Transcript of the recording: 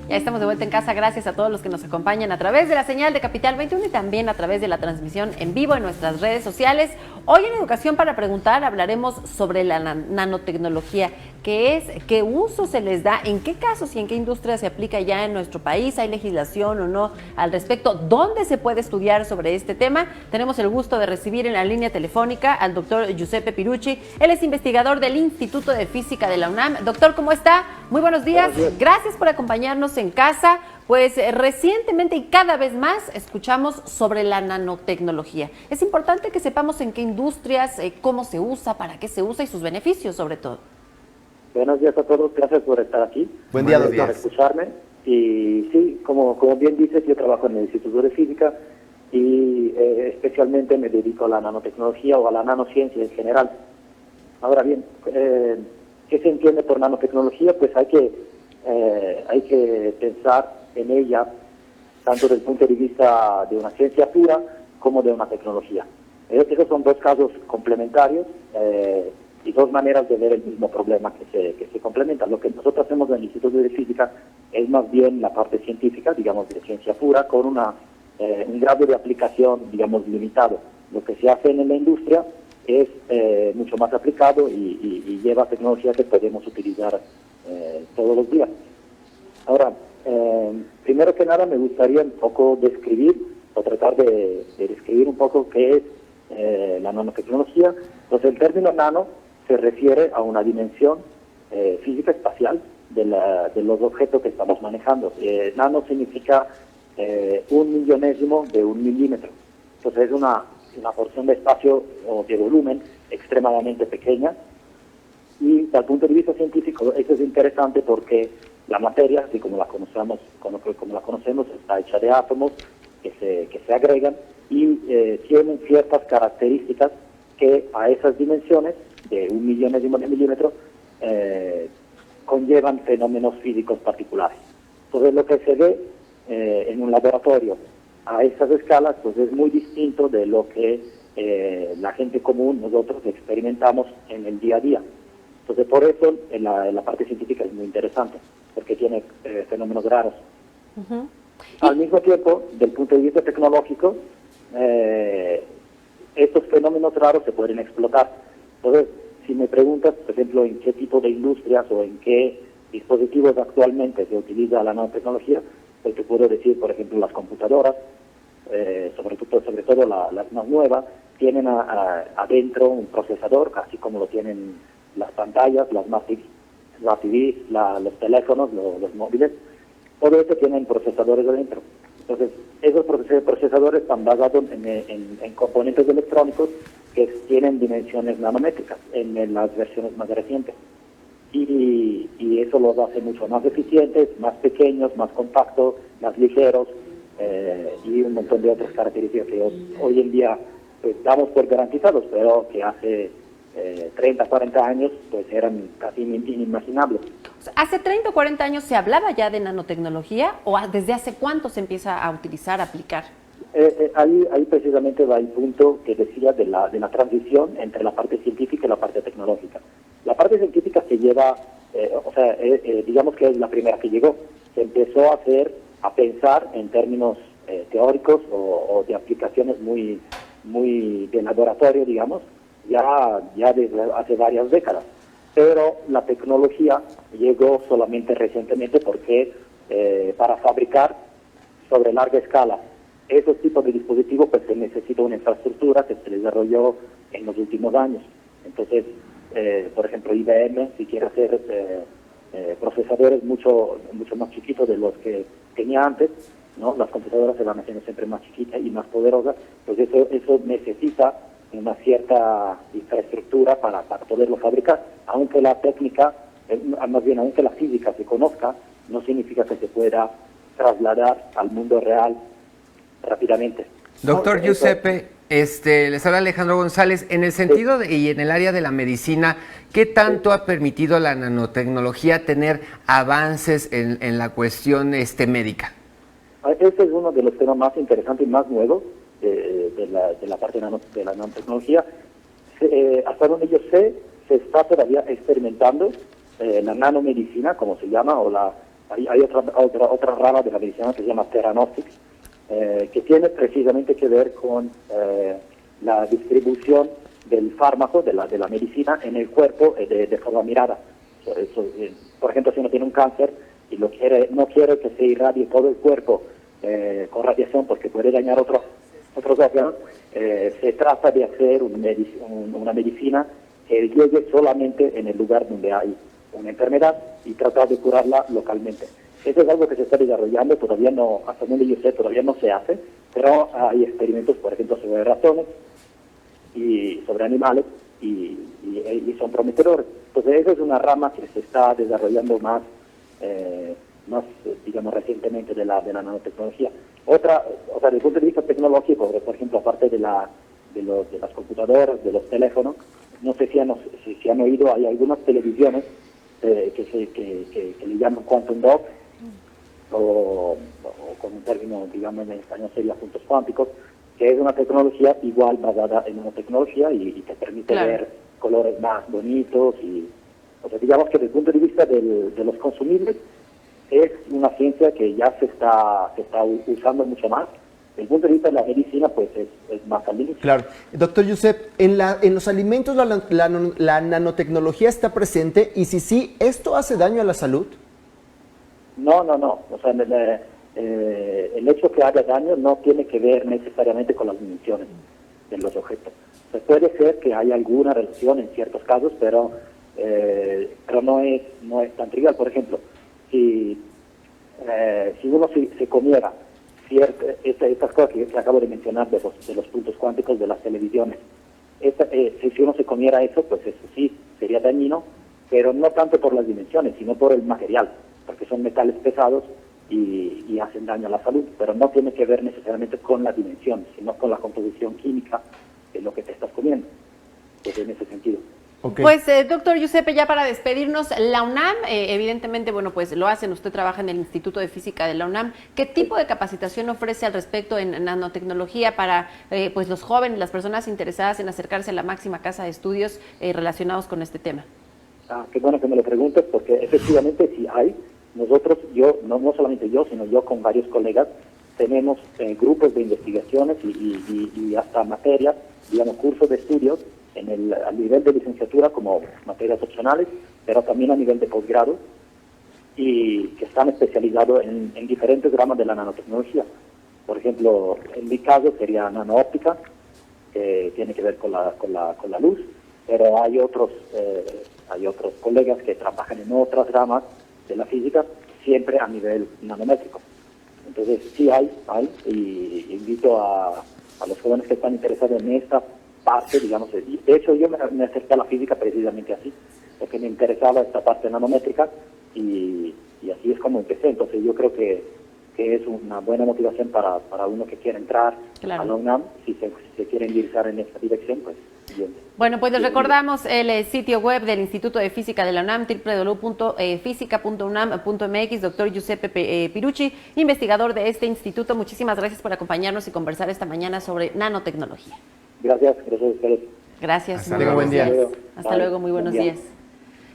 Ya estamos de vuelta en casa, gracias a todos los que nos acompañan a través de la señal de Capital 21 y también a través de la transmisión en vivo en nuestras redes sociales. Hoy en Educación para Preguntar hablaremos sobre la nanotecnología, qué es, qué uso se les da, en qué casos y en qué industria se aplica ya en nuestro país, hay legislación o no al respecto, dónde se puede estudiar sobre este tema. Tenemos el gusto de recibir en la línea telefónica al doctor Giuseppe Pirucci. Él es investigador del Instituto de Física de la UNAM. Doctor, ¿cómo está? Muy buenos días. Gracias por acompañarnos en casa. Pues recientemente y cada vez más escuchamos sobre la nanotecnología. Es importante que sepamos en qué industrias, cómo se usa, para qué se usa y sus beneficios sobre todo. Buenos días a todos, gracias por estar aquí. Buen día, doctor. Por escucharme. Y sí, como bien dices, yo trabajo en el Instituto de Física y especialmente me dedico a la nanotecnología o a la nanociencia en general. Ahora bien, ¿qué se entiende por nanotecnología? Pues hay que pensar en ella tanto desde el punto de vista de una ciencia pura como de una tecnología. Esos son dos casos complementarios y dos maneras de ver el mismo problema que se complementan. Lo que nosotros hacemos en el Instituto de Física es más bien la parte científica, digamos, de ciencia pura, con un grado de aplicación, digamos, limitado. Lo que se hace en la industria es mucho más aplicado y lleva tecnología que podemos utilizar todos los días. Ahora, primero que nada me gustaría un poco describir o tratar de describir un poco qué es la nanotecnología. Entonces, el término nano se refiere a una dimensión física espacial de los objetos que estamos manejando. Nano significa 1/1000 de 1 milímetro. Entonces, es una porción de espacio o de volumen extremadamente pequeña. Y desde el punto de vista científico, eso es interesante porque la materia, así como la conocemos, está hecha de átomos que se agregan y tienen ciertas características que a esas dimensiones de 1/1000 de milímetro conllevan fenómenos físicos particulares. Entonces, lo que se ve en un laboratorio a esas escalas, pues es muy distinto de lo que la gente común, nosotros experimentamos en el día a día. Entonces, por eso en la parte científica es muy interesante, porque tiene fenómenos raros. Al mismo tiempo, del punto de vista tecnológico, estos fenómenos raros se pueden explotar. Entonces, si me preguntas, por ejemplo, en qué tipo de industrias o en qué dispositivos actualmente se utiliza la nanotecnología, pues te puedo decir, por ejemplo, las computadoras, sobre todo las más nuevas, tienen adentro un procesador, así como lo tienen las pantallas, las Smart TV, los teléfonos, los móviles. Todo esto tienen procesadores adentro. Entonces, esos procesadores están basados en componentes electrónicos que tienen dimensiones nanométricas en las versiones más recientes. Y eso los hace mucho más eficientes, más pequeños, más compactos, más ligeros y un montón de otras características que hoy en día pues, damos por garantizados, pero que hace 30, 40 años pues eran casi inimaginables. ¿Hace 30 o 40 años se hablaba ya de nanotecnología o desde hace cuánto se empieza a utilizar, a aplicar? Ahí precisamente va el punto que decía de la transición entre la parte científica y la parte tecnológica. La parte científica se lleva, digamos que es la primera que llegó. Se empezó a pensar en términos teóricos o de aplicaciones muy de laboratorio, digamos, ya desde hace varias décadas. Pero la tecnología llegó solamente recientemente porque para fabricar sobre larga escala esos tipos de dispositivos pues se necesita una infraestructura que se desarrolló en los últimos años. Entonces, por ejemplo, IBM, si quiere hacer procesadores mucho más chiquitos de los que tenía antes, ¿no? Las computadoras se van haciendo siempre más chiquitas y más poderosas, pues eso necesita una cierta infraestructura para poderlo fabricar. Aunque la técnica, más bien aunque la física se conozca, no significa que se pueda trasladar al mundo real rápidamente. Doctor Giuseppe, les habla Alejandro González. En el sentido y en el área de la medicina, ¿qué tanto ha permitido la nanotecnología tener avances en la cuestión médica? Este es uno de los temas más interesantes y más nuevos de la parte de la nanotecnología. Hasta donde yo sé, se está todavía experimentando la nanomedicina, como se llama, o hay otra rama de la medicina que se llama Theranostics, que tiene precisamente que ver con la distribución del fármaco, de la medicina en el cuerpo de forma mirada. Por ejemplo, si uno tiene un cáncer y no quiere que se irradie todo el cuerpo con radiación porque puede dañar otros órganos, se trata de hacer una medicina que llegue solamente en el lugar donde hay una enfermedad y tratar de curarla localmente. Eso es algo que se está desarrollando, todavía no, hasta donde yo sé, todavía no se hace, pero hay experimentos, por ejemplo, sobre ratones y sobre animales y son prometedores. Entonces, eso es una rama que se está desarrollando más digamos, recientemente de la nanotecnología. Otra, o sea, desde el punto de vista tecnológico, por ejemplo, aparte de las computadoras, de los teléfonos, no sé si han oído, hay algunas televisiones que le llaman quantum dots, o con un término, digamos, en español sería puntos cuánticos, que es una tecnología igual basada en nanotecnología y te permite ver colores más bonitos. O sea, digamos que desde el punto de vista de los consumibles, es una ciencia que ya se está usando mucho más. Desde el punto de vista de la medicina, pues es más al inicio. Claro. Doctor Josep, en los alimentos la nanotecnología está presente, y si sí, ¿esto hace daño a la salud? No. O sea, el hecho que haga daño no tiene que ver necesariamente con las dimensiones de los objetos. O sea, puede ser que haya alguna relación en ciertos casos, pero no es tan trivial. Por ejemplo, si uno se comiera estas cosas que acabo de mencionar de los puntos cuánticos de las televisiones, si uno se comiera eso, pues eso sí sería dañino, pero no tanto por las dimensiones, sino por el material, porque son metales pesados y hacen daño a la salud, pero no tiene que ver necesariamente con las dimensiones, sino con la composición química de lo que te estás comiendo, pues en ese sentido. Okay. Pues, doctor Giuseppe, ya para despedirnos, la UNAM, evidentemente, bueno, pues lo hacen, usted trabaja en el Instituto de Física de la UNAM. ¿Qué tipo de capacitación ofrece al respecto en nanotecnología para pues los jóvenes, las personas interesadas en acercarse a la máxima casa de estudios relacionados con este tema? Qué bueno que me lo preguntes, porque efectivamente sí hay. Nosotros, no solamente yo, sino yo con varios colegas, tenemos grupos de investigaciones y hasta materias, digamos, cursos de estudios a nivel de licenciatura como materias opcionales, pero también a nivel de posgrado, y que están especializados en diferentes ramas de la nanotecnología. Por ejemplo, en mi caso sería nanoóptica, que tiene que ver con la luz, pero hay otros colegas que trabajan en otras ramas de la física, siempre a nivel nanométrico. Entonces sí hay, y invito a los jóvenes que están interesados en esta parte, digamos. De hecho, yo me acerqué a la física precisamente así, porque me interesaba esta parte nanométrica, y así es como empecé. Entonces yo creo que es una buena motivación para uno que quiere entrar a la UNAM. Si se quiere ingresar en esta dirección, pues bien. Bueno, pues les recordamos el sitio web del Instituto de Física de la UNAM, www.fisica.unam.mx. Doctor Giuseppe Pirucci, investigador de este instituto, muchísimas gracias por acompañarnos y conversar esta mañana sobre nanotecnología. Gracias a ustedes. Gracias. Hasta luego, buen día. Hasta luego, muy buenos días.